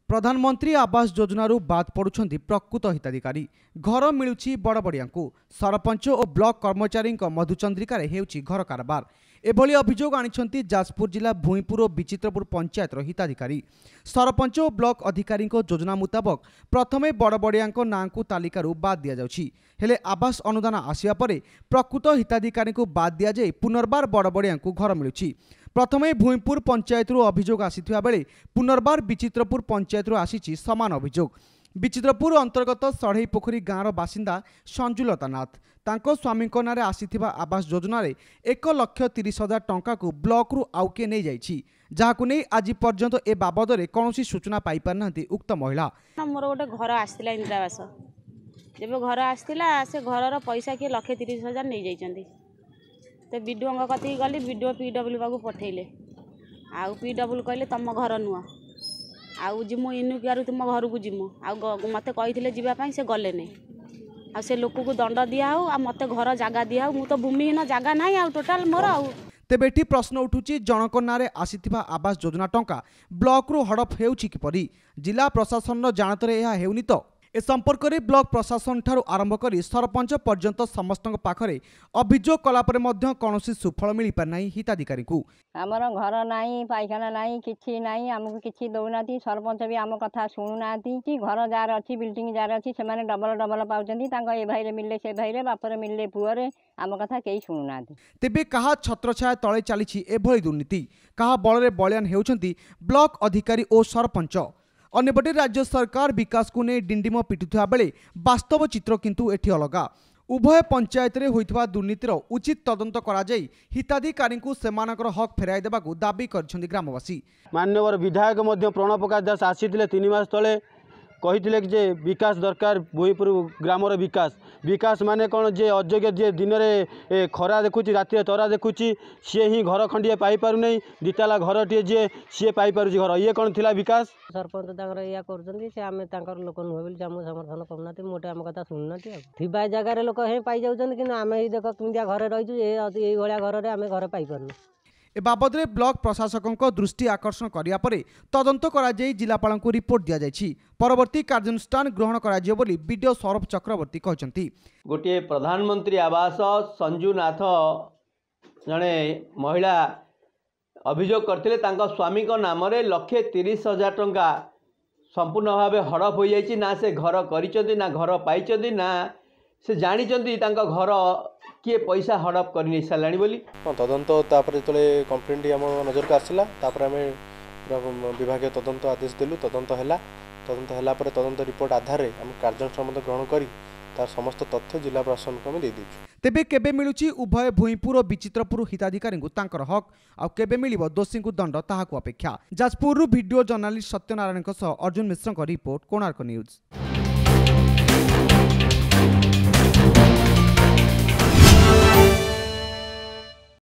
प्रधानमंत्री आवास योजन बाद पड़ुंट प्रकृत हिताधिकारी घर मिलूची बड़बड़िया सरपंच और ब्लॉक कर्मचारी मधुचंद्रिकार हेउची घर कारबार एभली अभियोग आनिछंती जाजपुर जिला भूईपुर और विचित्रपुर पंचायत हिताधिकारी सरपंच और ब्लॉक अधिकारी योजना मुताबक प्रथमे बड़बड़िया नाँ को तालिकारु बाद दि जाउछि हेले आवास अनुदान आसिया परे प्रकृत हिताधिकारी बाद दि जाए पुनर्बार बड़बड़िया घर मिलूछि। प्रथमे भूईपुर पंचायत अभियोग आसीथिबा बेले पुनर्बार विचित्रपुर पंचायत आसीछि समान अभियोग। विचित्रपुर अंतर्गत सढ़ई पोखरी गाँवर बासिंदा संजुलता नाथ तांको स्वामी नारे आसीथिबा आवास योजना 1,30,000 टंका को ब्लॉक रु आउ किए नहीं जाइछि जहाकु नै आज पर्यंत ए बाबद रे कोनोसी सूचना पाई पारनांती उक्त महिला। मोर गोटे घर आस्तिला इंदिरावास जब घर आस्तिला से घरर पैसा किए 1,30,000 नहीं जाइछंती तो बीडीओ कति गली बीडीओ पीडब्ल्यू बाबू पठेले आउ पीडब्ल्यू कहले तुम घर नुआ आउ जिमु इनु क्यारु तुम घर को जिमु आउ मते कहिथिले जिबा पई से गले नै आ से लोक को दंड दिया हो आ मते घर जागा दिया हो मु तो भूमिहीन जागा नाही आ टोटल मोर आ तेबेठी प्रश्न उठुची जनक नारे आसीथिबा आवास योजना टंका ब्लॉक रु हड़प हेउची किपरि जिला प्रशासन जानतरे एहा हेउनी तो ए संपर्क में ब्लॉक प्रशासन ठारू आरंभ कर सरपंच पर्यंत समस्त पाखरे अभियोग कलापर मध्य कौनसी सुफल मिल पार नहीं हिताधिकारी को आमर घर नाही पायखाना नाही किछि नाही हमको किछि दउनाती सरपंच भी आम कथा शुणुनाती कि घर जार अच्छी बिल्डिंग जार अच्छी से डबल डबल पाउछंती तांको ए भाई रे मिलले से भाई रे बापर मिलले पुअरे आम कथा केही शुणुनाती। तेबे कहा छत्रछाया तले चली एभली दुर्नीति कहा बल बलियान हेउछंती ब्लॉक अधिकारी और सरपंच अन्यपटे राज्य सरकार विकास को नहीं डिंडिम पिटुवा बेले वास्तव चित्र किंतु एठी अलगा उभय पंचायत रे होइथवा दुर्नीतिर उचित तदंत करा जाई हिताधिकारी को सेमानकर हक फेराई देबा को दाबी करछंती ग्रामवासी। माननीय विधायक मध्य प्रणव प्रकाश दास आसीथिले 3 मास तले कही जे विकास दरकार भूईपुर ग्रामर विकास माने कौन जे अयोग्य जे दिन में खरा देखुची रात तरा देखुची सी ही घर खंडिए पाई पारु नहीं दिताला घर टे जे सी पाई पारुची घर ये कौन थिला विकास सरपंच तांकर या करछंती से आमे तांकर लोक नुहे बोली हम समर्थन करनाती मोटे आम कथा सुननाती थिबा जगार लोक हे पाई जाउछन कि आमे देख किंदिया घरे रहिजु ए भलिया घर रे आमे घर पाई पारनु ए बाबद में ब्लॉक प्रशासकों दृष्टि आकर्षण करिया परे तदंत करा जाई जिलापाल को रिपोर्ट दिया जायछि परवर्ती कार्यानुष्ठान ग्रहण करा जियो बोली बीडीओ सौरभ चक्रवर्ती कहचंती। गोटे प्रधानमंत्री आवास संजुनाथ जड़े महिला अभियोग करथिले तांका स्वामी को नाम रे 1,30,000 टंका संपूर्ण भाव हड़प हो जाइछि ना से घर करिसंती ना घर पाइचंती ना से जानिचंती तांका घर किए पैसा हड़प कर नहीं सारा बोली तदंत जो कंप्लेंट आम नजर को आसला आम विभाग तदंत आदेश देलु तदंत है तदंत रिपोर्ट आधार आम कार्यानुष्ठान ग्रहण कर तार समस्त तथ्य जिला प्रशासन को दे दीचु। तेबे केबे मिलुची उभय भूईपुर और विचित्रपुर हिताधिकारी तांकर हक आ केबे मिलिबो दोषी को दंड ताहाकु अपेक्षा। जाजपुर वीडियो जर्नालिस्ट सत्यनारायण अर्जुन मिश्र रिपोर्ट कोणार्क न्यूज।